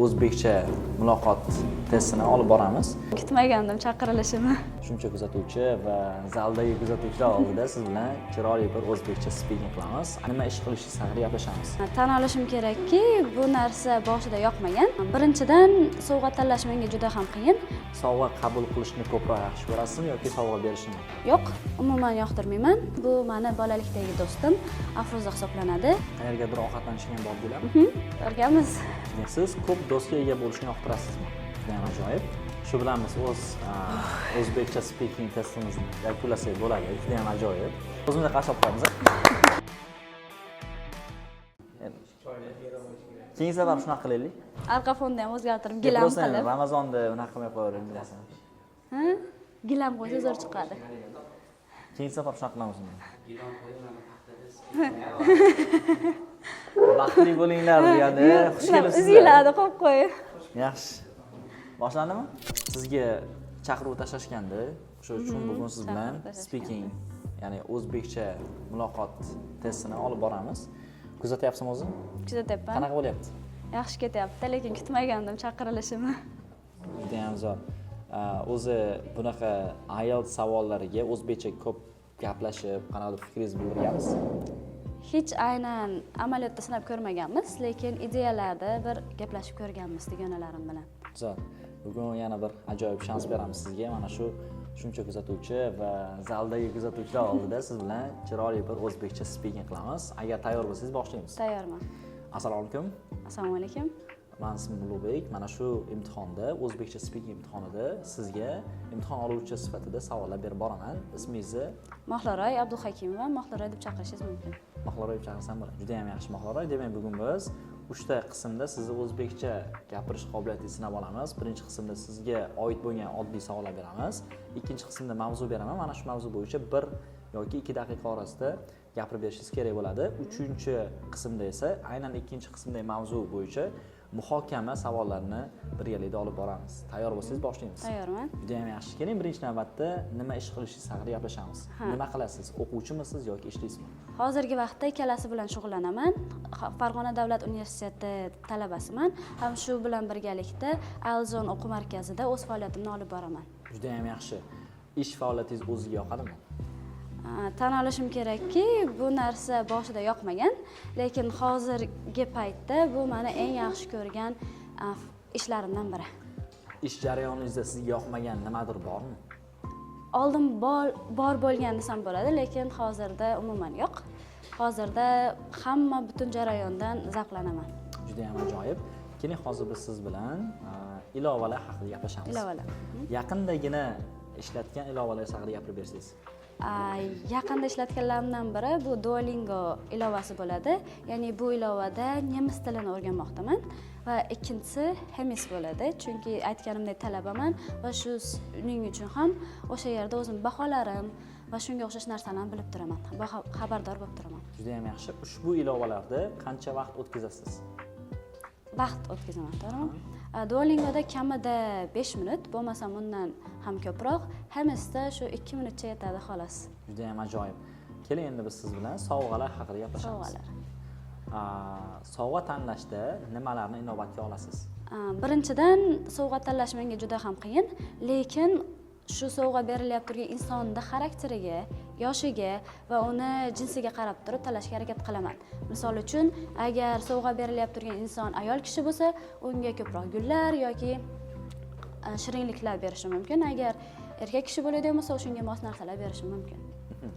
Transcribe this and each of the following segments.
O'zbekcha muloqot testini olib boramiz. Kutmagandim chaqirilishini. Shuncha kuzatuvchi va zaldagi kuzatuvchilar oldida siz bilan chiroyli bir o'zbekcha speaking qilamiz. Nima ish qilishingiz haqida gaplashamiz. Tan olishim kerakki, bu narsa boshida yoqmagan. Birinchidan, sovg'a tanlash menga juda ham qiyin. Sovg'a qabul qilishni ko'proq yaxshi ko'rasizmi yoki sovg'a berishni? Yo'q, umuman yoqtirmayman. Bu meni bolalikdagi do'stim Afruza hisoblanadi. Qayergadir ovqatlanishga ham bordilar? Borganmiz. Siz ko'p do'stga ega bo'lishni yoqtirasizmi? Juda ham ajoyib. Shu bilan biz o'zbekcha speaking testimizni yakunlasak bo'ladi. Juda ham ajoyib. O'zimizga qarshi olib qo'yamiz. Keyingi safar shunaqa qilaylik. Arqa fonni ham o'zgartirib, gilam qilib. Ramazonda unaqa qilmay qo'yavering, bilasan. Ha? Gilam qo'ysa zo'r chiqadi. Keyingi safar shunaqa qilamiz. Baxtli bo'linglar deganda, xush kelibsizlar. O'zinglarni qo'yib qo'y. Yaxshi. Boshlandimi? Sizga chaqiruv tashlashganda, shu uchun bugun siz bilan speaking, ya'ni o'zbekcha muloqot testini olib boramiz. Kuzatyapsizmi o'zi? Kuzatyapman. Qanaqa bo'lyapti? Yaxshi ketyapti, lekin kutmagandim chaqirilishini. Juda ham zo'r. O'zi bunaqa IELTS savollariga o'zbekcha ko'p gaplashib, qanaqadir fikringizni bildirganmiz? Hech aynan amaliyotda sinab ko'rmaganmiz, lekin ideyalarda bir gaplashib ko'rganmiz dugonalarim bilan. Zo'r. Bugun yana bir ajoyib shans beramiz sizga. Mana shu shuncha kuzatuvchi va zaldagi kuzatuvchilar oldida siz bilan chiroyli bir o'zbekcha speaking qilamiz. Agar tayyor bo'lsangiz boshlaymiz. Tayyorman. Assalomu alaykum. Assalomu alaykum. Men ismim Ulug'bek. Mana shu imtihonda, o'zbekcha speaking imtihonida sizga imtihon oluvchi sifatida savollar berib boraman. Ismingizni Mahloray Abduhakimova, Mahloray deb chaqirishingiz mumkin. Mahloray deb chaqirsam bo'ladi. Juda ham yaxshi Mahloray. Demak, bugun biz 3 ta qismda sizni o'zbekcha gapirish qobiliyatingizni sinab olamiz. Birinchi qismda sizga oid bo'lgan oddiy savollar beramiz. Ikkinchi qismda mavzu beraman. Mana shu mavzu bo'yicha 1 yoki 2 daqiqa orasida gapirib berishingiz kerak bo'ladi. Uchinchi qismda esa aynan ikkinchi qismdagi mavzu bo'yicha muhokama savollarni birgalikda olib boramiz. Tayyor bo'lsangiz boshlaymiz. Tayyorman. Juda ham yaxshi. Keling, birinchi navbatda nima ish qilishingiz haqida gaplashamiz. Nima qilasiz? O'quvchimisiz yoki ishlaysizmi? Hozirgi vaqtda ikkalasi bilan shug'ullanaman. Farg'ona davlat universiteti talabasiman. Ham shu bilan birgalikda Alzon o'quv markazida o'z faoliyatimni olib boraman. Juda ham yaxshi. Ish faoliyatingiz o'ziga yoqadimi? Tan olishim kerakki, bu narsa boshida yoqmagan, lekin hozirgi paytda bu meni eng yaxshi ko'rgan ishlarimdan biri. Ish jarayoningizda sizga yoqmagan nimadir bormi? Oldin bor bo'lgan desam bo'ladi, lekin hozirda umuman yo'q. Hozirda hamma butun jarayondan zavqlanaman. Juda ham ajoyib. Keling, hozir biz siz bilan ilovalar haqida gaplashamiz. Ilovalar. Yaqindagina ishlatgan ilovalar haqida gapirib bersangiz. Yaqinda ishlatganlarimdan biri bu Duolingo ilovasi bo'ladi. Ya'ni bu ilovada nemis tilini o'rganmoqdaman va ikkinchisi Hemis bo'ladi. Chunki aytganimdek talabaman va shuning uchun ham o'sha yerda o'zim baholarim va shunga o'xshash narsalarni bilib turaman, xabardor bo'lib turaman. Juda ham yaxshi. Ushbu ilovalarda qancha vaqt o'tkazasiz? Vaqt o'tkazaman, to'g'rimi? Duolingoda kamida 5 minut, bo'lmasam undan ham ko'proq, Hemisda shu 2 minutcha yetadi xolos. Juda ham ajoyib. Keling, endi biz siz bilan sovg'alar haqida gaplashamiz. Sovg'alar. Sovg'a tanlashda nimalarni inobatga olasiz? Birinchidan, sovg'a tanlash menga juda ham qiyin, lekin shu sovg'a berilyapti turgan insonning xarakteriga, yoshiga va uni jinsiga qarab turib tanlashga harakat qilaman. Misol uchun, agar sovg'a berilyapti turgan inson ayol kishi bo'lsa, unga ko'proq gullar yoki shirinliklar berishim mumkin. Agar erkak kishi bo'ladigan bo'lsa, shunga mos narsalar berishim mumkin.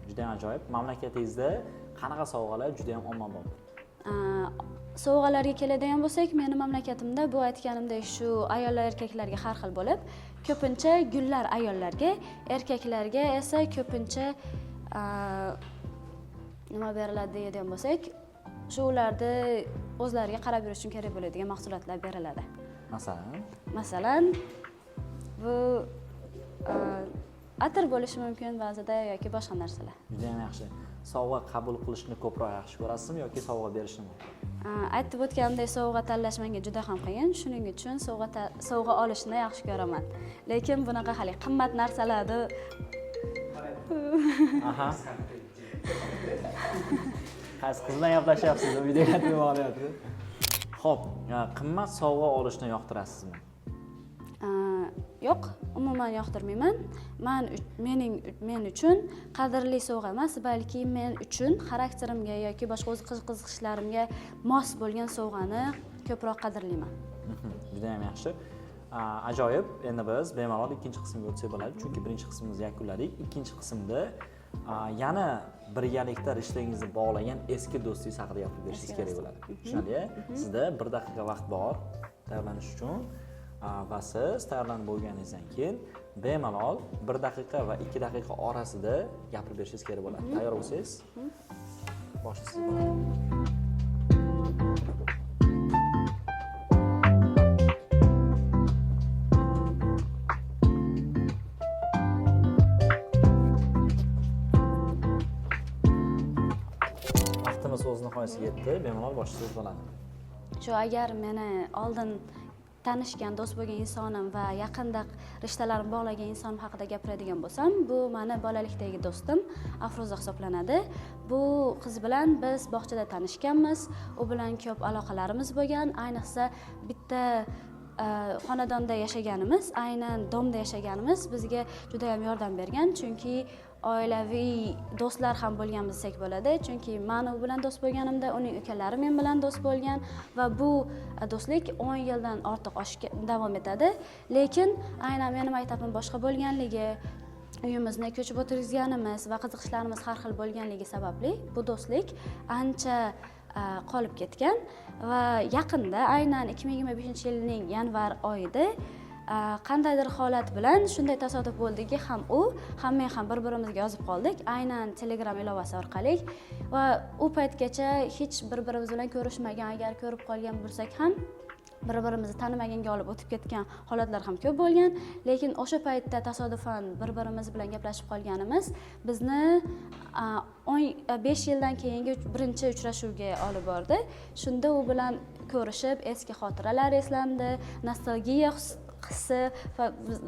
Juda ham ajoyib. Mamlakatingizda qanaqa sovg'alar juda ham ommabop? Sovg'alarga keladigan bo'lsak, meni mamlakatimda bu aytganimdek shu ayollar erkaklarga har xil bo'lib, ko'pincha gullar ayollarga, erkaklarga esa ko'pincha nima beriladi deydigan bo'lsak, shu ularni o'zlariga qarab yurish uchun kerak bo'ladigan mahsulotlar beriladi. Masalan, bu atir bo'lishi mumkin ba'zida yoki boshqa narsalar. Juda ham yaxshi. Sovg'a qabul qilishni ko'proq yaxshi ko'rasizmi yoki sovg'a berishni? Aytib o'tganimdek, sovg'a tanlash menga juda ham qiyin. Shuning uchun sovg'a olishni yaxshi ko'raman. Lekin bunaqa hali qimmat narsalarni Qaysi qiz bilan gaplashyapsiz? Video yetib olyapti. Xo'p, qimmat sovg'a olishni yoqtirasizmi? Yo'q, umuman yoqtirmayman. Men uchun qadrli sovg'a emas, balki men uchun xarakterimga yoki boshqa o'z qiziqishlarimga mos bo'lgan sovg'ani ko'proq qadrlayman. Juda ham yaxshi. Ajoyib. Endi biz bemalol ikkinchi qismga o'tsak bo'ladi, chunki birinchi qismimizni yakunladik. Ikkinchi qismda yana birgalikda rishtangizni bog'lagan eski do'stingiz haqida gapirib berishingiz kerak bo'ladi. Tushunarli? Sizda 1 daqiqa vaqt bor tayyorlanish uchun va siz tayyorlanib bo'lganingizdan keyin bemalol 1 daqiqa va 2 daqiqa orasida gapirib berishingiz kerak bo'ladi. Tayyor bo'lsangiz, boshlaysiz bo'ladi. Vaqtimiz o'z nihoyasiga yetdi. Bemalol boshlaysiz bo'ladi. Shu agar meni oldin tanishgan, do'st bo'lgan insonim va yaqinda rishtalarim bog'lagan insonim haqida gapiradigan bo'lsam, bu meni bolalikdagi do'stim Afroza hisoblanadi. Bu qiz bilan biz bog'chada tanishganmiz. U bilan ko'p aloqalarimiz bo'lgan. Ayniqsa bitta xonadonda yashaganimiz, aynan domda yashaganimiz bizga juda ham yordam bergan, chunki oilaviy do'stlar ham bo'lganmiz desak bo'ladi, chunki men u bilan do'st bo'lganimda uning ukalari men bilan do'st bo'lgan va bu do'stlik 10 yildan ortiq davom etadi. Lekin aynan mening maktabim boshqa bo'lganligi, uyimizni ko'chib o'tirganimiz va qiziqishlarimiz har xil bo'lganligi sababli bu do'stlik ancha qolib ketgan va yaqinda aynan 2025-yilning yanvar oyida qandaydir holat bilan shunday tasodif bo'ldiki, ham u ham men ham bir-birimizga yozib qoldik, aynan Telegram ilovasi orqali va u paytgacha hech bir-birimiz bilan ko'rishmagan, agar ko'rib qolgan bo'lsak ham bir-birimizni tanimaganga olib o'tib ketgan holatlar ham ko'p bo'lgan, lekin o'sha paytda tasodifan bir-birimiz bilan gaplashib qolganimiz bizni 5 yildan keyingi birinchi uchrashuvga olib bordi. Shunda u bilan ko'rishib, eski xotiralar eslandi, nostalgiya hissi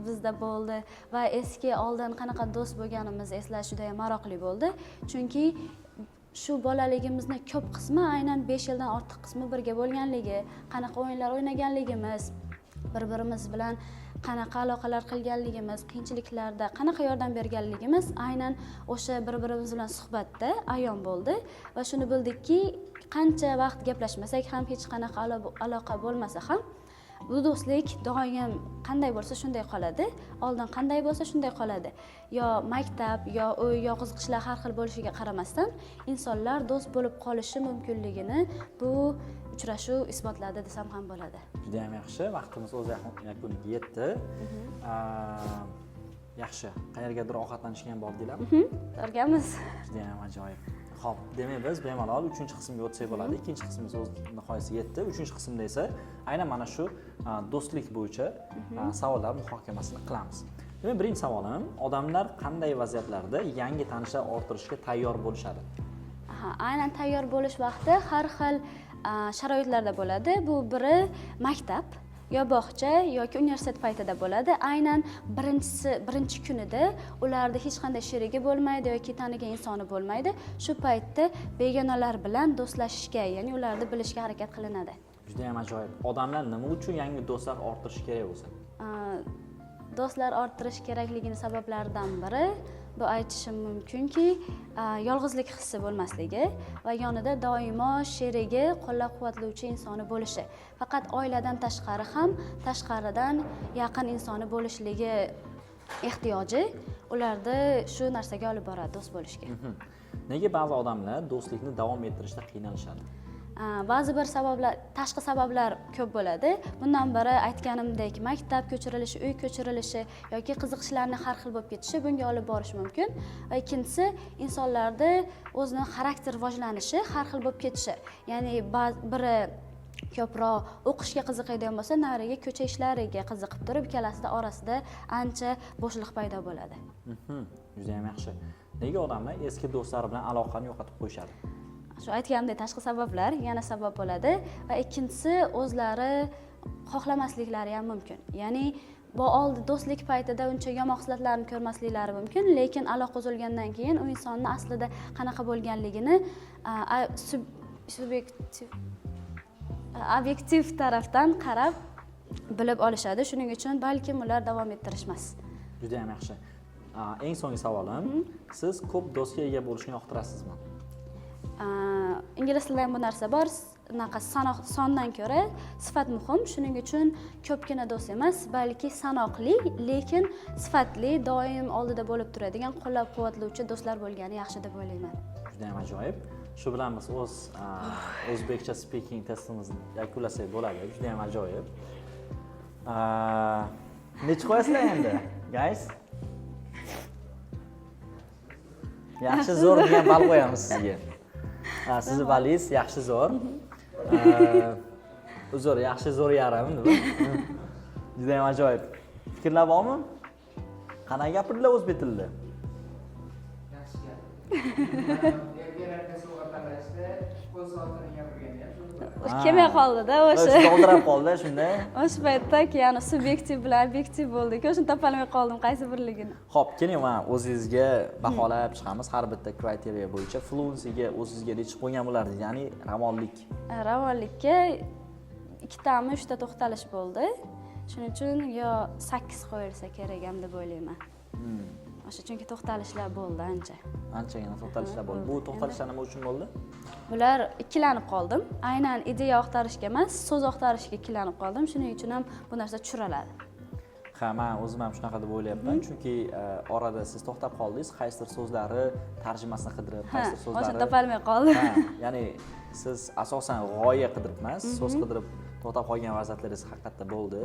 bizda bo'ldi va eski oldin qanaqa do'st bo'lganimizni eslash juda ham maroqli bo'ldi, chunki shu bolaligimizni ko'p qismi aynan 5 yildan ortiq qismi birga bo'lganligi, qanaqa o'yinlar o'ynaganligimiz, bir-birimiz bilan qanaqa aloqalar qilganligimiz, qiyinchiliklarda qanaqa yordam berganligimiz aynan o'sha bir-birimiz bilan suhbatda ayon bo'ldi va shuni bildikki, qancha vaqt gaplashmasak ham, hech qanaqa aloqa bo'lmasa ham bu do'stlik doim qanday bo'lsa shunday qoladi. Oldin qanday bo'lsa shunday qoladi. Yo maktab, yo uy, yo qiziqishlar har xil bo'lishiga qaramasdan insonlar do'st bo'lib qolishi mumkinligini bu uchrashuv isbotladi desam ham bo'ladi. Juda ham yaxshi. Vaqtimiz o'z yakuniga yetdi. Yaxshi. Qayergadir ovqatlanishga ham bordinglarmi? Borganmiz. Juda ham ajoyib. Xo'p, demak biz bemalol 3-qismga o'tsak bo'ladi. Ikkinchi qismimiz o'z nihoyasiga yetdi. 3-qismda esa aynan mana shu do'stlik bo'yicha savollar muhokamasini qilamiz. Demak, birinchi savolim, odamlar qanday vaziyatlarda yangi tanishlar orttirishga tayyor bo'lishadi? Aynan tayyor bo'lish vaqti har xil sharoitlarda bo'ladi. Bu biri maktab, yo bog'cha yoki universitet paytida bo'ladi. Aynan birinchi kunida ularda hech qanday sherigi bo'lmaydi yoki tanigan insoni bo'lmaydi. Shu paytda begonalar bilan do'stlashishga, ya'ni ularni bilishga harakat qilinadi. Juda ham ajoyib. Odamlar nima uchun yangi do'stlar orttirish kerak bo'lsa? Do'stlar orttirish kerakligining sabablaridan biri bu aytishim mumkinki, yolg'izlik hissi bo'lmasligi va yonida doimo sherigi, qo'llab-quvvatlovchi insoni bo'lishi. Faqat oiladan tashqari ham tashqaridan yaqin insoni bo'lishligi ehtiyoji ularda shu narsaga olib boradi, do'st bo'lishga. Nega ba'zi odamlar do'stlikni davom ettirishda qiynalishadi? Ba'zi bir sabablar, tashqi sabablar ko'p bo'ladi. Bundan biri aytganimdek, maktab ko'chirilishi, uy ko'chirilishi yoki qiziqishlarning har xil bo'lib ketishi bunga olib borishi mumkin. Va ikkinchisi, insonlarda o'zining xarakter rivojlanishi har xil bo'lib ketishi. Ya'ni biri ko'proq o'qishga qiziqadigan bo'lsa, nariga ko'cha ishlariga qiziqib turib, ikkalasida orasida ancha bo'shliq paydo bo'ladi. Juda ham yaxshi. Nega odamlar eski do'stlari bilan aloqani yo'qotib qo'yishadi? Shu aytganimdek tashqi sabablar yana sabab bo'ladi va ikkinchisi o'zlari xohlamasliklari ham mumkin. Ya'ni bu do'stlik paytida uncha yomon xislatlarni ko'rmasliklari mumkin, lekin aloqa uzilgandan keyin u insonni aslida qanaqa bo'lganligini obyektiv tarafdan qarab bilib olishadi. Shuning uchun balkim ular davom ettirishmas. Juda ham yaxshi. Eng so'nggi savolim, siz ko'p do'stga ega bo'lishni yoqtirasizmi? Ingliz tilida ham bu narsa bor. Unaqa sondan ko'ra sifat muhim. Shuning uchun ko'pgina do'st emas, balki sanoqli, lekin sifatli, doim oldida bo'lib turadigan, qo'llab-quvvatlovchi do'stlar bo'lgani yaxshi deb o'ylayman. Juda ham ajoyib. Shu bilan biz o'zbekcha speaking testimizni yakunlasak bo'ladi. Juda ham ajoyib. Necha qo'yasizlar endi, guys? Yaxshi zo'r degan ball qo'yamiz sizga. Sizni ballingiz yaxshi zo'r. Uzr, yaxshi zo'r yarim deb. Juda ham ajoyib. Fikrlar bormi? Qanaqa gapirdilar o'zbek tilida? Yaxshi gap. Erkaklarga sovg'a tanlashda qo'l soatini gapirgan ham Kelmay qoldi-da o'sha. Dovdirab qoldi shunda. O'sha paytda yana subyektiv bilan obyektiv bo'ldi-ku, o'shani topolmay qoldim qaysi birligini. Xo'p, keling, mana o'zingizga baholab chiqamiz har bitta kriteriya bo'yicha. Fluencyga o'zingizga nechta qo'ygan bo'lardingiz? Ya'ni ravonlik. Ravonlikka 2 tami 3 ta to'xtalish bo'ldi. Shuning uchun yo 8 qo'yilsa kerak ham deb o'ylayman. O'sha chunki to'xtalishlar bo'ldi ancha. Anchagina to'xtalishlar bo'ldi. Bu to'xtalishlar nima uchun bo'ldi? Bular ikkilanib qoldim. Aynan ideya axtarishga emas, so'z axtarishga ikkilanib qoldim. Shuning uchun ham bu narsa tushiriladi. Ha, men o'zim ham shunaqa deb o'ylayapman, chunki orada siz to'xtab qoldingiz, qaysidir so'zlari tarjimasini qidirib, qaysidir so'zlari. O'sha topolmay qoldim. Ya'ni siz asosan g'oya qidirib emas, so'z qidirib to'xtab qolgan vaziyatlaringiz haqiqatda bo'ldi.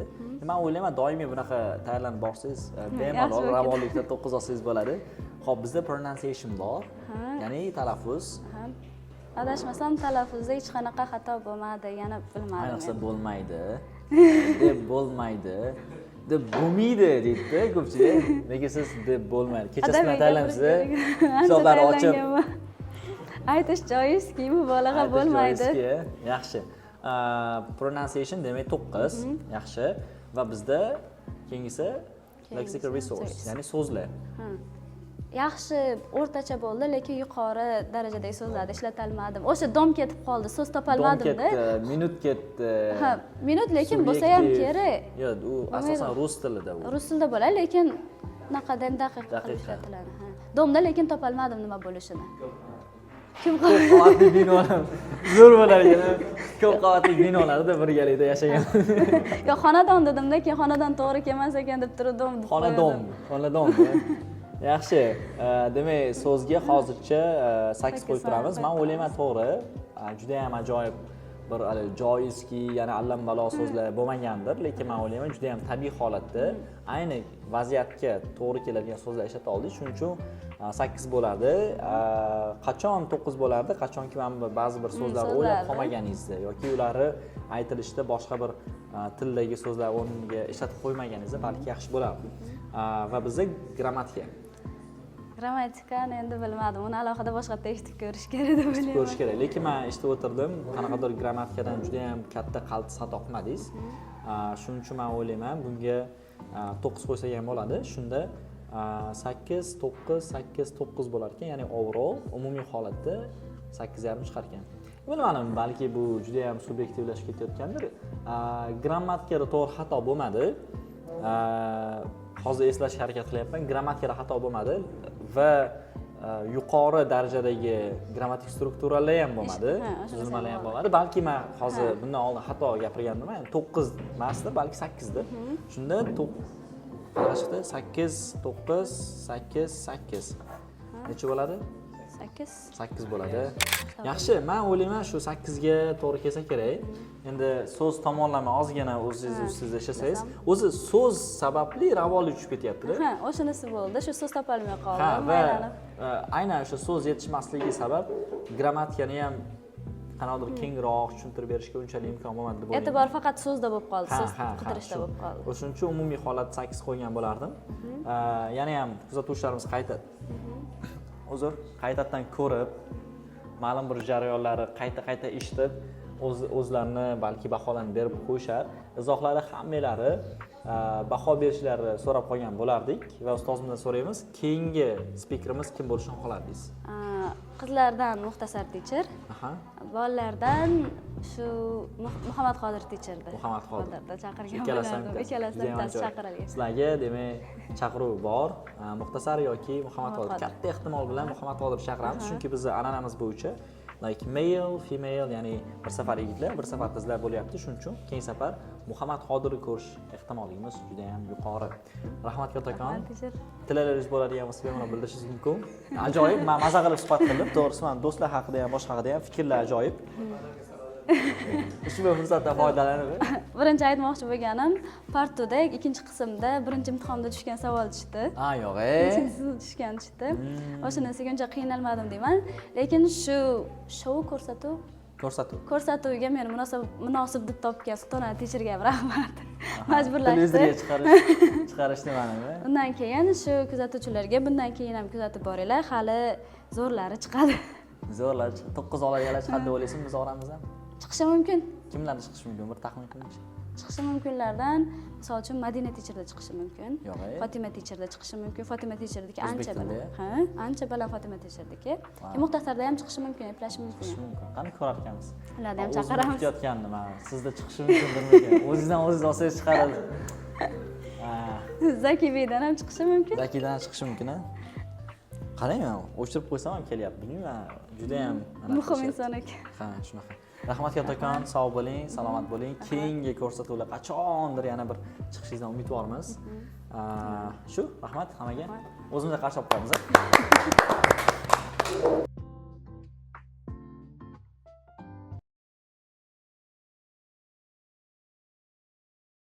Men o'ylayman, doimiy bunaqa tayyorlanib borsangiz, bemalol ravonlikda 9 olsangiz bo'ladi. Xo'p, bizda pronunciation bor, ya'ni talaffuz. Adashmasam talaffuzda hech qanaqa xato bo'lmadi, yana bilmadim. Ayniqsa bo'lmaydi, deb bo'lmaydi, deb bo'lmaydi deydi ko'pchilik. Lekin siz deb bo'lmaydi. Kechasi tayyorlamsiz, hisoblarni ochib aytish joizki, mubolag'a bo'lmaydi. Yaxshi. Pronunciation demak 9, yaxshi. Va bizda keyingisi lexical resource, ya'ni so'zlar. Yaxshi, o'rtacha bo'ldi, lekin yuqori darajadagi so'zlarni ishlatolmadim. O'sha dom ketib qoldi, so'z topolmadim-da. Minut ketdi. Ha, minut lekin bo'lsa ham kerak. Yo'q, u asosan rus tilida u. Rus tilida bo'ladi, lekin naqadan daqiqa qilib ishlatiladi. Domda lekin topolmadim nima bo'lishini. Ko'p qavatli binolar zo'r bo'lar ekan. Ko'p qavatli binolarda birgalikda yashagan. Yo, xonadon dedim-da, keyin xonadon to'g'ri kelmas ekan deb turdim. Xonadon. Yaxshi. Demak, so'zga hozircha 8 qo'yib turamiz. Men o'ylayman to'g'ri. Juda ham ajoyib bir joizki, ya'ni allambalo so'zlar bo'lmagandir, lekin men o'ylayman juda ham tabiiy holatda ayni vaziyatga to'g'ri keladigan so'zlar ishlata oldik. Shuning uchun 8 bo'ladi. Qachon 9 bo'lardi? Qachonki men ba'zi bir so'zlar o'ylab qolmaganingizda yoki ularni aytilishda boshqa bir tildagi so'zlar o'rniga ishlatib qo'ymaganingizda balki yaxshi bo'lardi. Va bizda grammatika. Grammatikani endi bilmadim. Uni alohida boshqa eshitib ko'rish kerak deb o'ylayman. Ko'rish kerak. Lekin men eshitib o'tirdim, qanaqadir grammatikadan juda ham katta qaltis xato qilmadingiz. Shuning uchun men o'ylayman, bunga 9 qo'ysak ham bo'ladi. Shunda 8, 9, 8, 9 bo'lar ekan, ya'ni overall umumiy holatda 8,5 chiqar ekan. Bilmadim, balki bu juda ham subyektivlashib ketayotgandir. Grammatikada to'g'ri xato bo'lmadi. Hozir eslashga harakat qilyapman. Grammatikada xato bo'lmadi va yuqori darajadagi grammatik strukturalar ham bo'lmadi, tuzilmalar ham bo'lmadi. Balki men hozir bundan oldin xato gapirgandim, ya'ni 9 emasdi, balki 8 dir. Shunda qarashdi 8, 9, 8, 8. Necha bo'ladi? 8 bo'ladi. Yaxshi, men o'ylayman shu 8 ga to'g'ri kelsa kerak. Endi so'z tomonlama ozgina o'zingiz ustida ishlasangiz, o'zi so'z sababli ravonlik tushib ketyapti-da. Ha, o'shanisi bo'ldi. Shu so'z topolmay qoldim. Ha, va aynan o'sha so'z yetishmasligi sabab grammatikani ham qanaqadir kengroq tushuntirib berishga unchalik imkon bo'lmadi deb o'ylayman. E'tibor faqat so'zda bo'lib qoldi, so'z qidirishda bo'lib qoldi. O'shuning uchun umumiy holat 8 qo'ygan bo'lardim. Yana ham kuzatuvchilarimiz uzr, qaytadan ko'rib, ma'lum bir jarayonlarni qayta eshitib, o'zlarini balki baholarni berib qo'yishar. Izohlari hammalari baho berishlarini so'rab qolgan bo'lardik va ustozimizdan so'raymiz, keyingi spikerimiz kim bo'lishini xohlardingiz? Qizlardan Muxtasar teacher, Aha. bolalardan shu Muhammad Qodir teacherda. Muhammad Qodir. Chaqirgan Ikkalasidan bo'lardim. Ikkalasidan bittasi chaqirilgan. Sizlarga demak chaqiruv bor. Muxtasar yoki Muhammad Qodir. Katta ehtimol bilan Muhammad Qodir chaqiramiz, chunki bizning an'anamiz bo'yicha like male, female, ya'ni bir safar yigitlar, bir safar qizlar bo'lyapti. Shuning uchun keyingi safar Muhammad Qodirni ko'rish ehtimolligimiz juda ham yuqori. Rahmat kattakon. Teacher. Tilaringiz bo'ladigan bo'lsa bemalol bildirishingiz mumkin. Ajoyib, men maza qilib suhbat qildim. To'g'risi, men do'stlar haqida ham, boshqa haqida ham fikrlar ajoyib. Ushbu fursatdan foydalanib. Birinchi aytmoqchi bo'lganim, part 2da ikkinchi qismda birinchi imtihonda tushgan savol tushdi. Ha, yo'q, Ikkinchisi tushgan tushdi. O'shanisiga uncha qiynalmadim deyman, lekin shu shou ko'rsatuviga men munosib deb topgan Sultona teacherga ham rahmat. Majburlashdi. Chiqarishni ma'nomi? Undan keyin shu kuzatuvchilarga bundan keyin ham kuzatib boringlar, hali zo'rlari chiqadi. Zo'rlar 9 olagalar chiqadi deb o'ylaysizmi biz oramizdan? Chiqishi mumkin. Kimlarni chiqishi mumkin? Bir taxmin qilingchi. Chiqishi mumkinlardan, misol uchun Madina teacherda chiqishi mumkin. Yo'q. Fatima teacherda chiqishi mumkin. Fatima teacherdagi ancha O'zbek tilida? baland. Ha, ancha baland Fatima teacherdagi. Muxtasarda ham chiqishi mumkin, eplashi mumkin. Chiqishi mumkin. Qani ko'rar ekanmiz. Ularni ham O'zim chaqiramiz. kutayotgandim men. Sizda chiqishi mumkindirmikan? O'zingizdan o'zingiz olsangiz chiqaradi. Zaki Beydan ham chiqishi mumkin. Zakidan chiqishi mumkin, ha? Qarang, men o'chirib qo'ysam ham kelyapti. Bilmayman, juda ham Muhim inson ekan. Ha, shunaqa. Rahmat kattakon, sog' bo'ling, salomat bo'ling. Keyingi ko'rsatuvlar qachondir yana bir chiqishingizdan umidvormiz. Shu, rahmat hammaga. O'zimizga qarshi olib qo'yamiz.